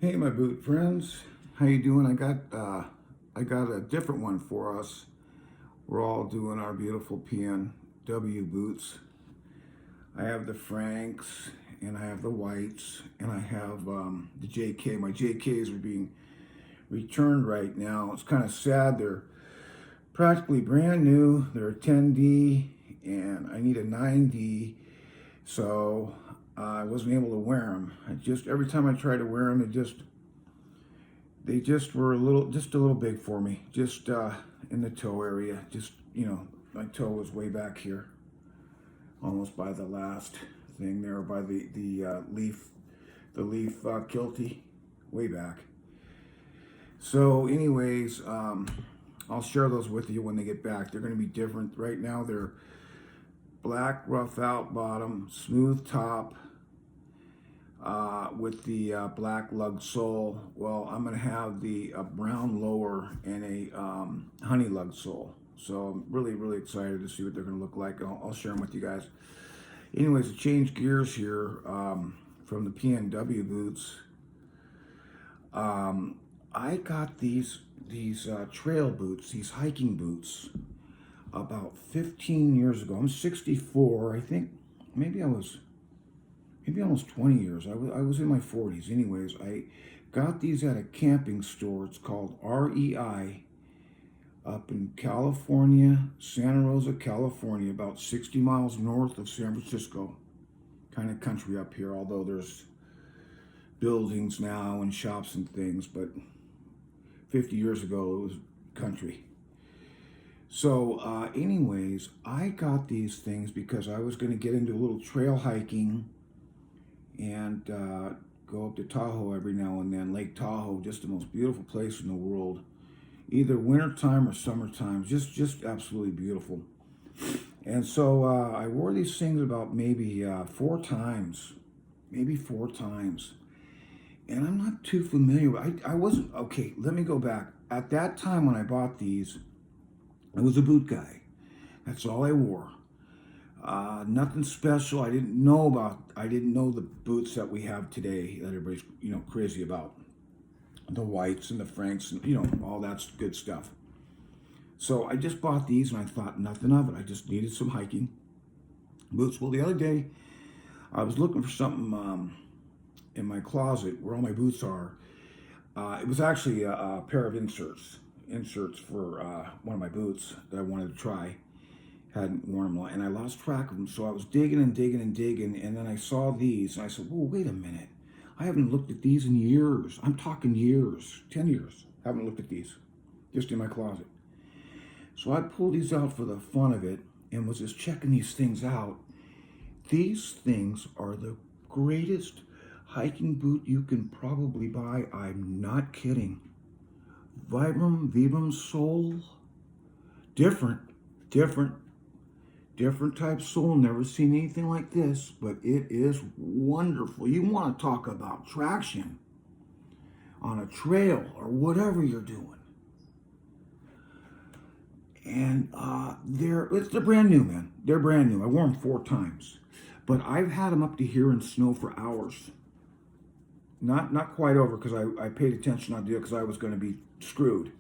Hey, my boot friends, how you doing? I got a different one for us. We're all doing our beautiful PNW boots. I have the Franks, and I have the whites, and I have the JK. My JKs are being returned right now. It's kind of sad. They're practically brand new. They're a 10D, and I need a 9D. So I wasn't able to wear them. Every time I try to wear them, they just were just a little big for me. Just in the toe area. My toe was way back here, almost by the last thing there, by the leaf kilty, way back. So, anyways, I'll share those with you when they get back. They're going to be different. Right now, they're black rough out bottom, smooth top, with the black lug sole. Well, I'm going to have the brown lower and a honey lug sole. So I'm really, really excited to see what they're going to look like. I'll share them with you guys. Anyways, to change gears here, from the PNW boots, I got these trail boots, these hiking boots, about 15 years ago. I'm 64. I think maybe almost 20 years. I was in my 40s. Anyways, I got these at a camping store. It's called REI, up in California, Santa Rosa, California, about 60 miles north of San Francisco. Kind of country up here, although there's buildings now and shops and things, but 50 years ago it was country. So anyways, I got these things because I was going to get into a little trail hiking and go up to Tahoe every now and then. Lake Tahoe, just the most beautiful place in the world. Either wintertime or summertime, just absolutely beautiful. And so I wore these things about maybe 4 times, and I'm not too familiar. I wasn't, okay, let me go back. At that time when I bought these, I was a boot guy. That's all I wore. Nothing special. I didn't know the boots that we have today that everybody's, crazy about. The whites and the Franks and, all that's good stuff. So I just bought these and I thought nothing of it. I just needed some hiking boots. Well, the other day I was looking for something in my closet where all my boots are. It was actually a pair of inserts for one of my boots that I wanted to try. Hadn't worn them, and I lost track of them. So I was digging, and then I saw these, and I said, "Whoa, wait a minute! I haven't looked at these in years. I'm talking years, 10 years. Haven't looked at these, just in my closet." So I pulled these out for the fun of it, and was just checking these things out. These things are the greatest hiking boot you can probably buy. I'm not kidding. Vibram sole, different type sole. Never seen anything like this, but it is wonderful. You want to talk about traction on a trail or whatever you're doing. And they're brand new, man. They're brand new. I wore them 4 times, but I've had them up to here in snow for hours. Not quite over, because I paid attention on the deal because I was going to be screwed.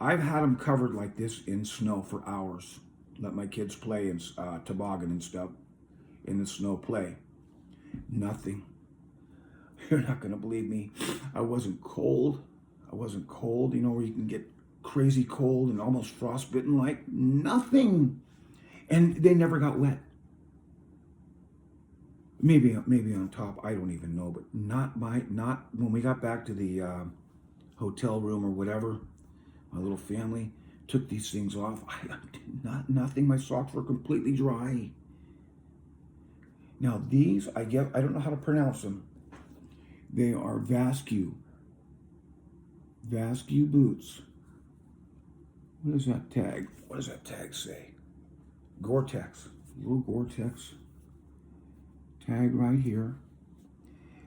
I've had them covered like this in snow for hours. Let my kids play in toboggan and stuff in the snow play. Nothing. You're not going to believe me. I wasn't cold, where you can get crazy cold and almost frostbitten like. Nothing. And they never got wet. Maybe on top, I don't even know, but not when we got back to the hotel room or whatever. My little family took these things off. Nothing. My socks were completely dry. Now these, I don't know how to pronounce them. They are Vascue boots. What does that tag say? Gore-Tex. Little Gore-Tex tag right here.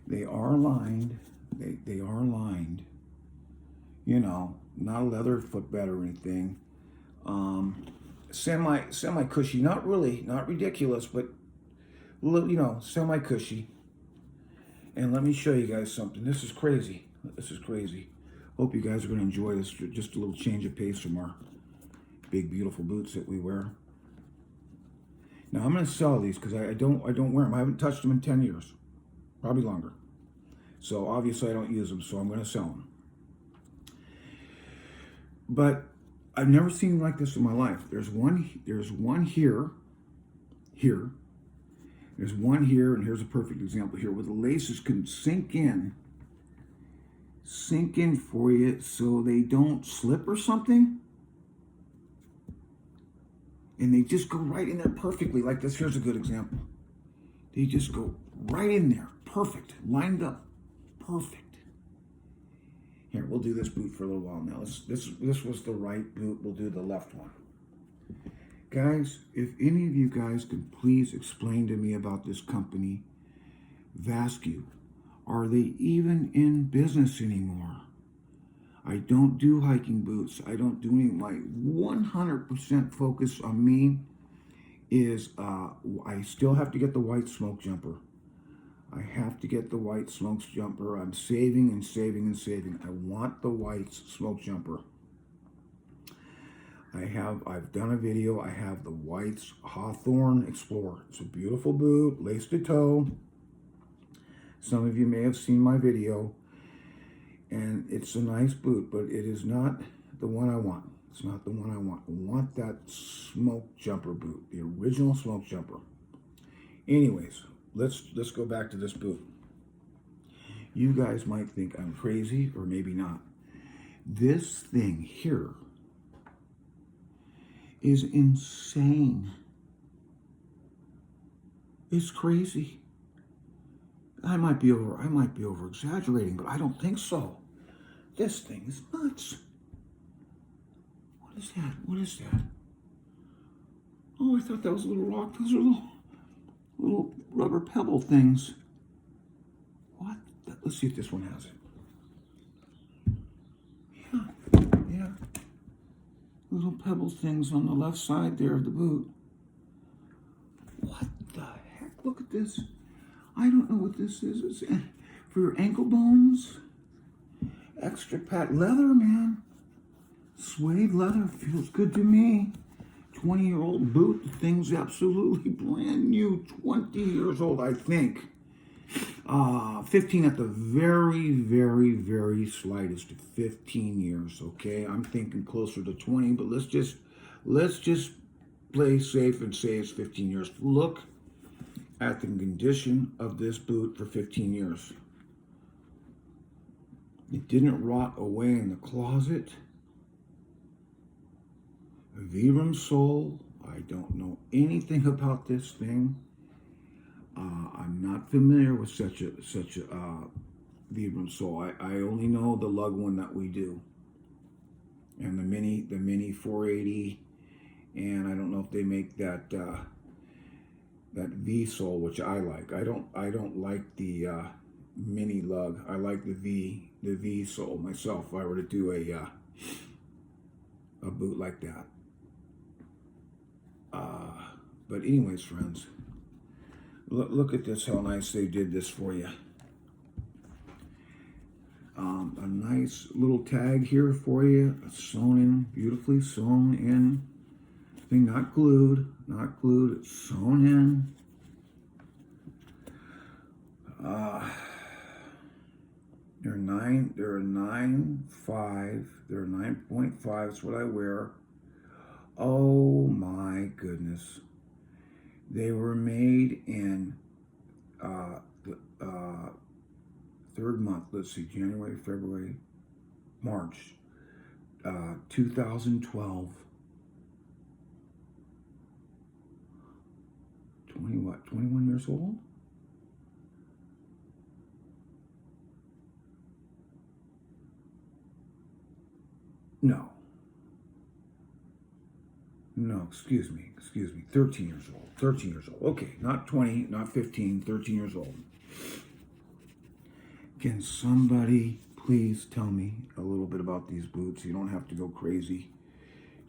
They are lined. They are lined. Not a leather footbed or anything. Semi cushy. Not ridiculous, but semi cushy. And let me show you guys something. This is crazy. This is crazy. Hope you guys are going to enjoy this. Just a little change of pace from our big, beautiful boots that we wear. Now I'm going to sell these because I don't wear them. I haven't touched them in 10 years, probably longer. So obviously I don't use them. So I'm going to sell them. But I've never seen like this in my life. There's one here. There's one here, and here's a perfect example here where the laces can sink in for you so they don't slip or something. And they just go right in there perfectly like this. Here's a good example. They just go right in there, perfect, lined up, perfect. Here, we'll do this boot for a little while now. This was the right boot. We'll do the left one. Guys, if any of you guys can please explain to me about this company, Vascue. Are they even in business anymore? I don't do hiking boots. I don't do any. My 100% focus on me is I still have to get the white smoke jumper. I have to get the white smoke jumper. I'm saving and saving and saving. I want the white smoke jumper. I've done a video. I have the White's Hawthorne Explorer. It's a beautiful boot, lace to toe. Some of you may have seen my video, and it's a nice boot, but it is not the one I want. It's not the one I want. I want that smoke jumper boot, the original smoke jumper. Anyways, let's go back to this boot. You guys might think I'm crazy, or maybe not. This thing here is insane. It's crazy. I might be over exaggerating, but I don't think so. This thing is nuts. What is that? What is that? Oh, I thought that was a little rock. Those are little rubber pebble things. What? Let's see if this one has it. Yeah. Little pebble things on the left side there of the boot. What the heck? Look at this. I don't know what this is. It's for your ankle bones. Extra pad leather, man. Suede leather feels good to me. 20-year-old boot. The thing's absolutely brand new. 20 years old, I think. 15 at the very, very, very slightest. 15 years, okay? I'm thinking closer to 20, but let's just play safe and say it's 15 years. Look at the condition of this boot for 15 years. It didn't rot away in the closet. Vibram sole. I don't know anything about this thing. I'm not familiar with such a Vibram sole. I only know the lug one that we do, and the mini 480, and I don't know if they make that V sole, which I like. I don't like the mini lug. I like the V sole myself. If I were to do a boot like that. But anyways, friends, look at this, how nice they did this for you. A nice little tag here for you, sewn in, beautifully sewn in. Thing not glued, it's sewn in. They're 9.5, they're 9.5, that's what I wear. Oh my goodness. They were made in the third month, let's see, January, February, March, 2012. 21 years old? No, excuse me, 13 years old, okay, not 20, not 15, 13 years old. Can somebody please tell me a little bit about these boots? You don't have to go crazy.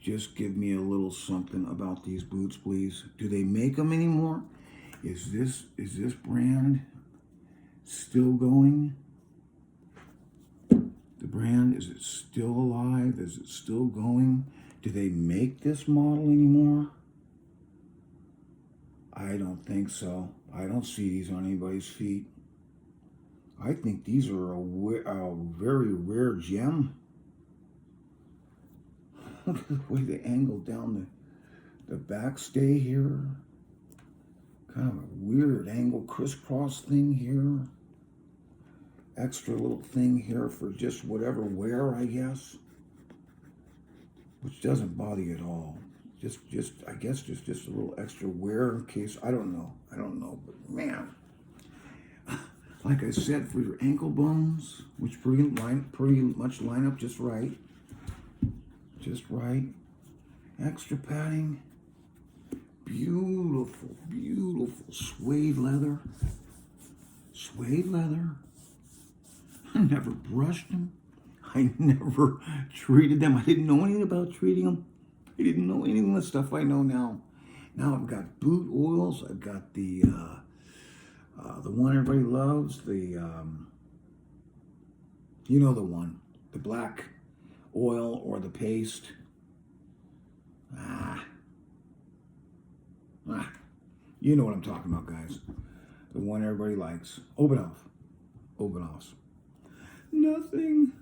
Just give me a little something about these boots, please. Do they make them anymore? Is this brand Still going? The brand, is it still alive? Is it still going? Do they make this model anymore? I don't think so. I don't see these on anybody's feet. I think these are a very rare gem. Look at the way they angled down the backstay here. Kind of a weird angle crisscross thing here. Extra little thing here for just whatever wear, I guess. Which doesn't bother you at all. I guess just a little extra wear in case, I don't know, but man. Like I said, for your ankle bones, which pretty much line up just right. Just right. Extra padding. Beautiful, beautiful suede leather. Suede leather. I never brushed them. I never treated them. I didn't know anything about treating them. I didn't know any of the stuff I know now. Now I've got boot oils. I've got the one everybody loves. You know the one. The black oil or the paste. You know what I'm talking about, guys. The one everybody likes. Obanoffs. Nothing.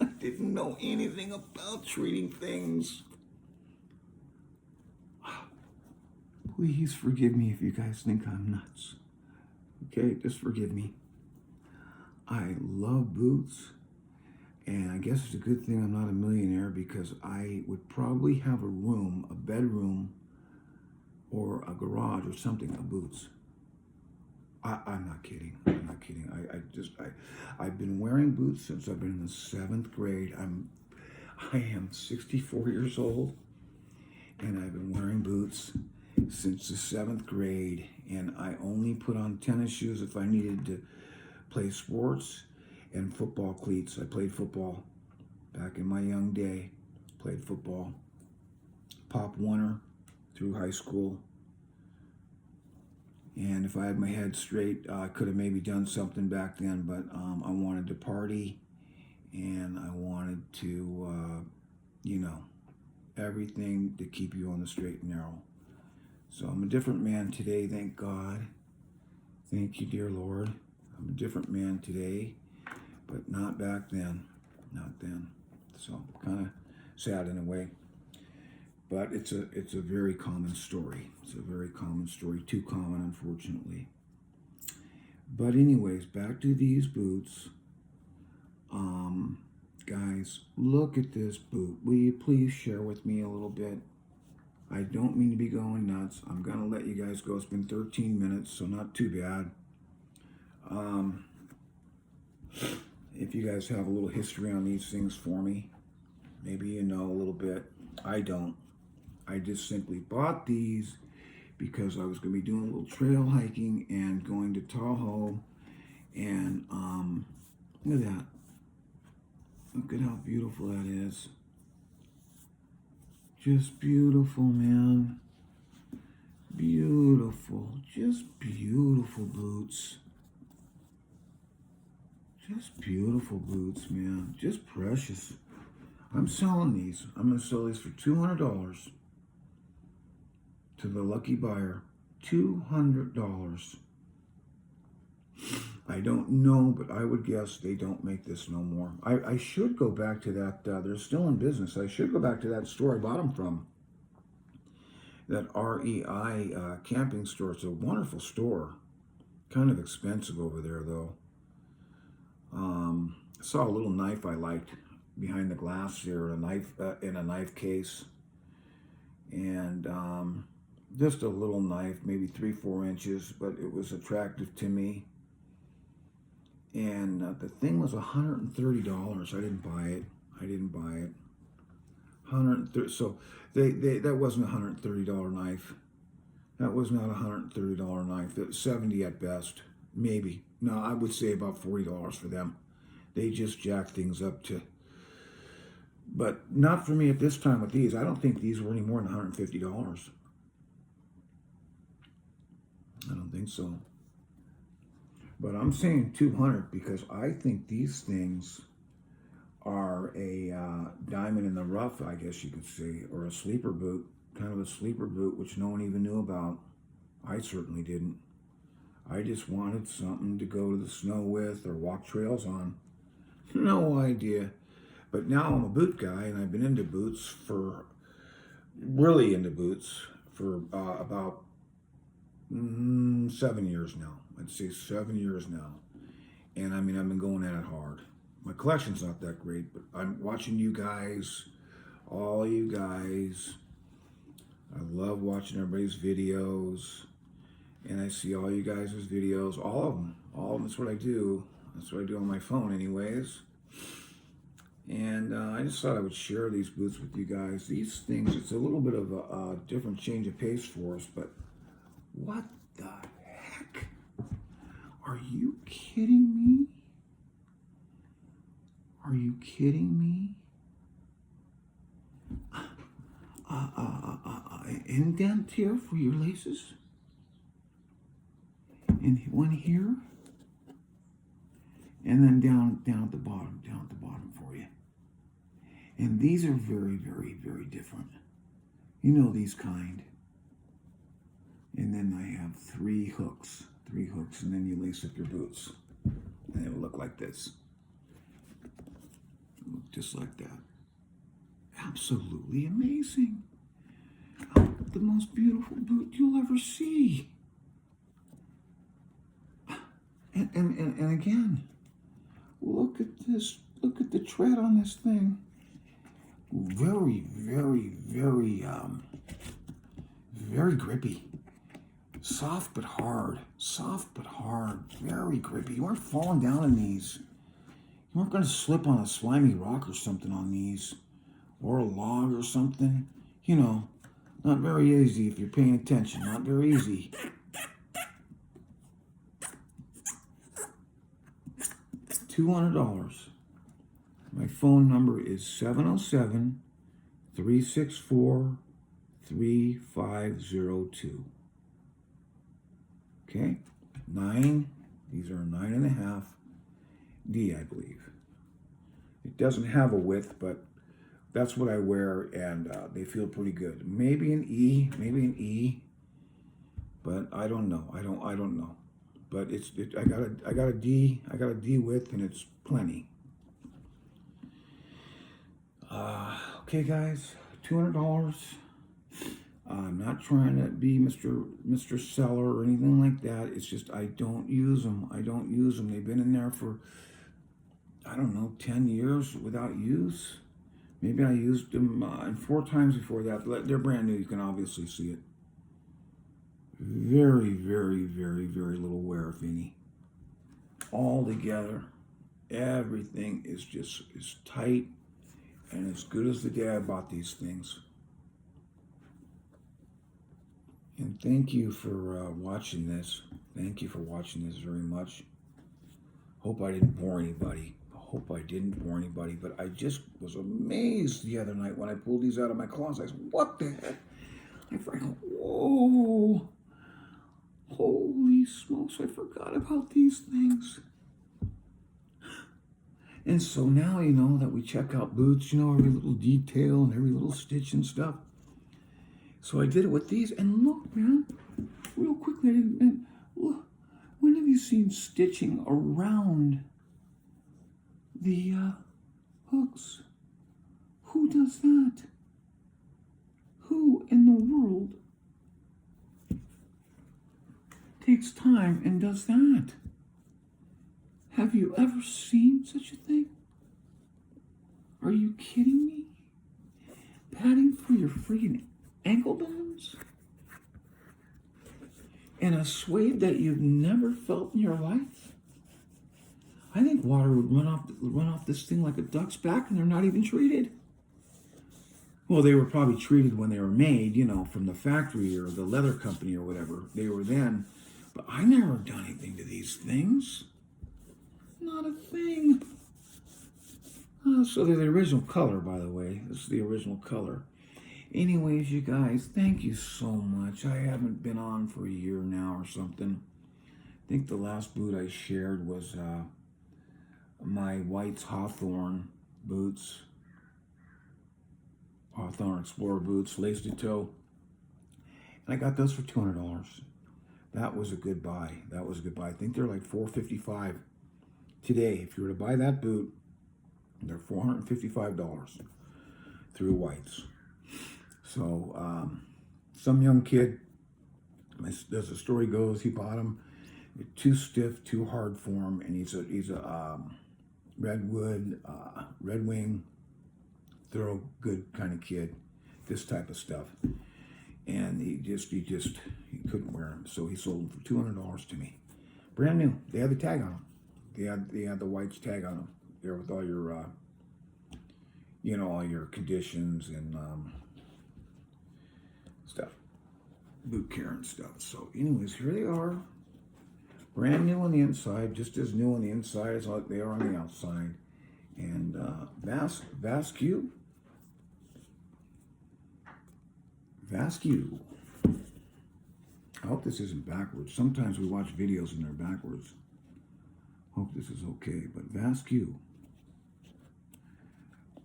I didn't know anything about treating things. Please forgive me if you guys think I'm nuts. Okay, just forgive me. I love boots. And I guess it's a good thing I'm not a millionaire, because I would probably have a bedroom, or a garage or something of boots. I'm not kidding. I've been wearing boots since I've been in the 7th grade. I am 64 years old, and I've been wearing boots since the 7th grade. And I only put on tennis shoes if I needed to play sports, and football cleats. I played football back in my young day. Played football. Pop Warner through high school. And if I had my head straight, I could have maybe done something back then, but I wanted to party, and I wanted to, everything to keep you on the straight and narrow. So I'm a different man today, thank God. Thank you, dear Lord. I'm a different man today, but not back then. Not then. So kind of sad in a way. But it's a very common story. It's a very common story. Too common, unfortunately. But anyways, back to these boots. Guys, look at this boot. Will you please share with me a little bit? I don't mean to be going nuts. I'm going to let you guys go. It's been 13 minutes, so not too bad. If you guys have a little history on these things for me, maybe you know a little bit. I don't. I just simply bought these because I was going to be doing a little trail hiking and going to Tahoe. And look at that. Look at how beautiful that is. Just beautiful, man. Beautiful. Just beautiful boots. Just beautiful boots, man. Just precious. I'm selling these. I'm going to sell these for $200 to the lucky buyer. $200. I don't know, but I would guess they don't make this no more. I should go back to that. They're still in business. I should go back to that store I bought them from. That REI camping store. It's a wonderful store. Kind of expensive over there, though. I saw a little knife I liked behind the glass here, a knife in a knife case, and just a little knife, maybe 3-4 inches, but it was attractive to me. And the thing was $130. I didn't buy it. $130. So that wasn't a $130 knife. That was not a $130 knife. That was $70 at best, maybe. No, I would say about $40 for them. They just jack things up to. But not for me at this time with these. I don't think these were any more than $150. I don't think so. But I'm saying 200 because I think these things are a diamond in the rough, I guess you could say, or a sleeper boot, kind of a sleeper boot, which no one even knew about. I certainly didn't. I just wanted something to go to the snow with or walk trails on. No idea. But now I'm a boot guy, and I've been into boots for, really into boots for about 7 years now. I'd say 7 years now. And I mean, I've been going at it hard. My collection's not that great, but I'm watching you guys, all you guys. I love watching everybody's videos. And I see all you guys' videos, all of them. All of them, that's what I do. That's what I do on my phone anyways. And I just thought I would share these boots with you guys. These things, it's a little bit of a different change of pace for us, but what the heck? Are you kidding me? Are you kidding me? Indent here for your laces. And one here. And then down at the bottom for you. And these are very, very, very different. You know these kind. And then I have three hooks, and then you lace up your boots. And it will look like this. Look just like that. Absolutely amazing. Oh, the most beautiful boot you'll ever see. And again, look at this. Look at the tread on this thing. Very, very, very, very grippy. Soft but hard. Soft but hard. Very grippy. You aren't falling down in these. You aren't going to slip on a slimy rock or something on these. Or a log or something. You know, not very easy if you're paying attention. Not very easy. $200. My phone number is 707-364-3502. Okay? 9, these are 9.5 D, I believe. It doesn't have a width, but that's what I wear, and they feel pretty good. Maybe an E, but I don't know. I don't know. But I got a D width, and it's plenty. Okay, guys, $200. I'm not trying to be Mr. Seller or anything like that. It's just I don't use them. They've been in there for, I don't know, 10 years without use. Maybe I used them 4 times before that. They're brand new. You can obviously see it. Very, very, very, very little wear, if any. All together, everything is tight and as good as the day I bought these things. And thank you for watching this. Thank you for watching this very much. Hope I didn't bore anybody. But I just was amazed the other night when I pulled these out of my closet. I said, what the heck? I forgot. Whoa. Holy smokes, I forgot about these things. And so now, you know, that we check out boots, you know, every little detail and every little stitch and stuff. So I did it with these, and look, man, real quickly, look, when have you seen stitching around the hooks? Who does that? Who in the world takes time and does that? Have you ever seen such a thing? Are you kidding me? Padding for your friggin' ankle bones? And a suede that you've never felt in your life? I think water would run off this thing like a duck's back, and they're not even treated. Well, they were probably treated when they were made, you know, from the factory or the leather company or whatever they were then. But I never done anything to these things. Not a thing. So they're the original color, by the way. This is the original color. Anyways, you guys, thank you so much. I haven't been on for a year now or something. think the last boot I shared was my White's Hawthorne boots. Hawthorne Explorer boots, lace to toe. And I got those for $200. That was a good buy. That was a good buy. I think they're like $455 today. If you were to buy that boot, they're $455 through White's. So some young kid, as the story goes, he bought them. Too stiff, too hard for him, and he's a redwood, Red Wing, thorough good kind of kid. This type of stuff, and he couldn't wear them, so he sold them for $200 to me, brand new. They had the tag on them. They had the White's tag on them. There with all your all your conditions and stuff, boot care and stuff. So, anyways, here they are. Brand new on the inside, just as new on the inside as they are on the outside. And Vascue. I hope this isn't backwards. Sometimes we watch videos and they're backwards. Hope this is okay. But Vascue.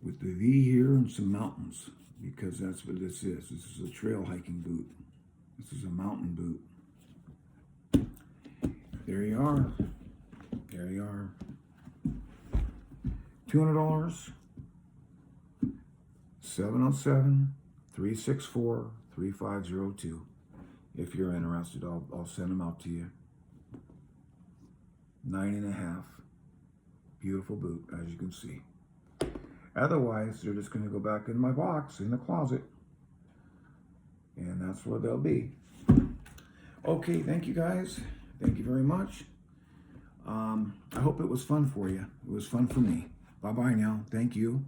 With the V here and some mountains. Because that's what this is. This is a trail hiking boot. This is a mountain boot. There you are. There you are. $200. 707-364-3502. If you're interested, I'll send them out to you. 9.5. Beautiful boot, as you can see. Otherwise, they're just going to go back in my box in the closet. And that's where they'll be. Okay, thank you guys. Thank you very much. I hope it was fun for you. It was fun for me. Bye-bye now. Thank you.